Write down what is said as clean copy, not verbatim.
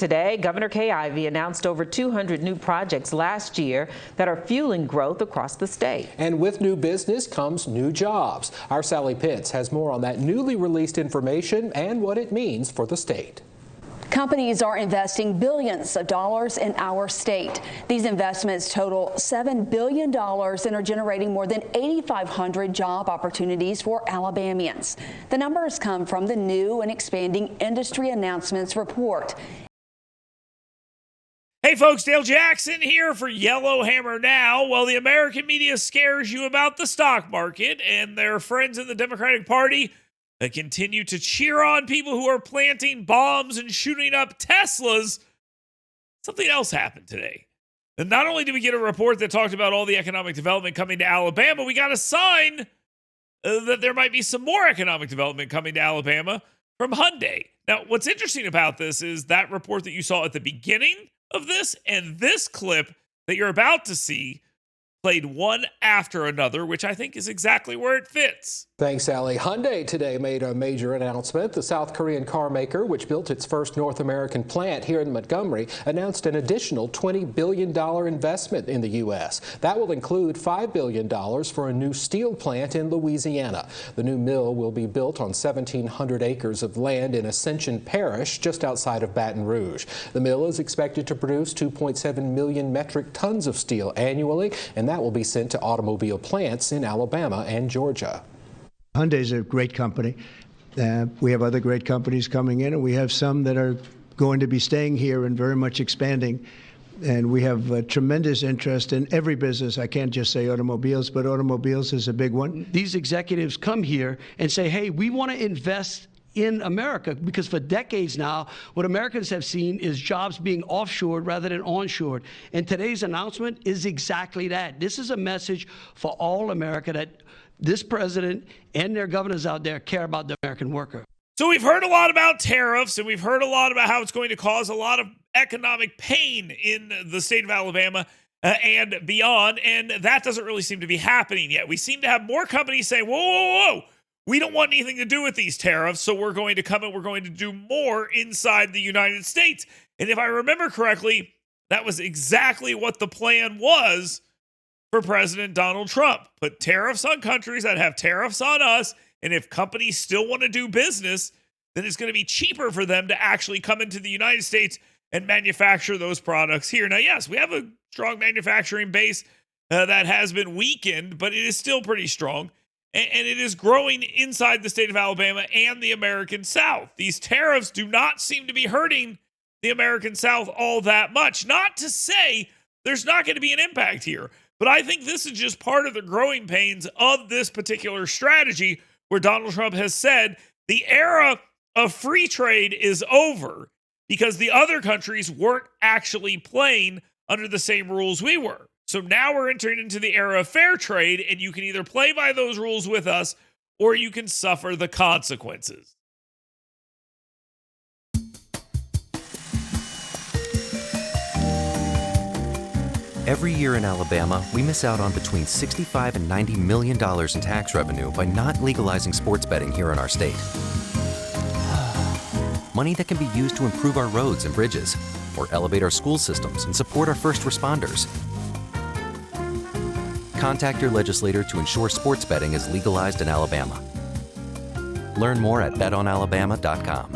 Today, Governor Kay Ivey announced over 200 new projects last year that are fueling growth across the state. And with new business comes new jobs. Our Sally Pitts has more on that newly released information and what it means for the state. Companies are investing billions of dollars in our state. These investments total $7 billion and are generating more than 8,500 job opportunities for Alabamians. The numbers come from the new and expanding Industry Announcements report. Hey folks, Dale Jackson here for Yellowhammer Now. Well, the American media scares you about the stock market, and their friends in the Democratic Party that continue to cheer on people who are planting bombs and shooting up Teslas. Something else happened today. And not only did we get a report that talked about all the economic development coming to Alabama, we got a sign that there might be some more economic development coming to Alabama from Hyundai. Now, what's interesting about this is that report that you saw at the beginning of this and this clip that you're about to see played one after another, which I think is exactly where it fits. Thanks, Sally. Hyundai today made a major announcement. The South Korean car maker, which built its first North American plant here in Montgomery, announced an additional $20 billion investment in the U.S. That will include $5 billion for a new steel plant in Louisiana. The new mill will be built on 1,700 acres of land in Ascension Parish, just outside of Baton Rouge. The mill is expected to produce 2.7 million metric tons of steel annually, and that will be sent to automobile plants in Alabama and Georgia. Hyundai is a great company. We have other great companies coming in, and we have some that are going to be staying here and very much expanding. And we have tremendous interest in every business. I can't just say automobiles, but automobiles is a big one. These executives come here and say, hey, we want to invest in America, because for decades now, what Americans have seen is jobs being offshored rather than onshored. And today's announcement is exactly that. This is a message for all America that this president and their governors out there care about the American worker. So we've heard a lot about tariffs, and we've heard a lot about how it's going to cause a lot of economic pain in the state of Alabama and beyond, and that doesn't really seem to be happening yet. We seem to have more companies saying, whoa, whoa, whoa, we don't want anything to do with these tariffs, so we're going to come and we're going to do more inside the United States. And if I remember correctly, that was exactly what the plan was for President Donald Trump. Put tariffs on countries that have tariffs on us, and if companies still want to do business, then it's going to be cheaper for them to actually come into the United States and manufacture those products here. Now, yes, we have a strong manufacturing base that has been weakened, but it is still pretty strong, and it is growing inside the state of Alabama and the American South. These tariffs do not seem to be hurting the American South all that much. Not to say there's not going to be an impact here, but I think this is just part of the growing pains of this particular strategy, where Donald Trump has said the era of free trade is over because the other countries weren't actually playing under the same rules we were. So now we're entering into the era of fair trade, and you can either play by those rules with us or you can suffer the consequences. Every year in Alabama, we miss out on between $65 and $90 million in tax revenue by not legalizing sports betting here in our state. Money that can be used to improve our roads and bridges, or elevate our school systems and support our first responders. Contact your legislator to ensure sports betting is legalized in Alabama. Learn more at betonalabama.com.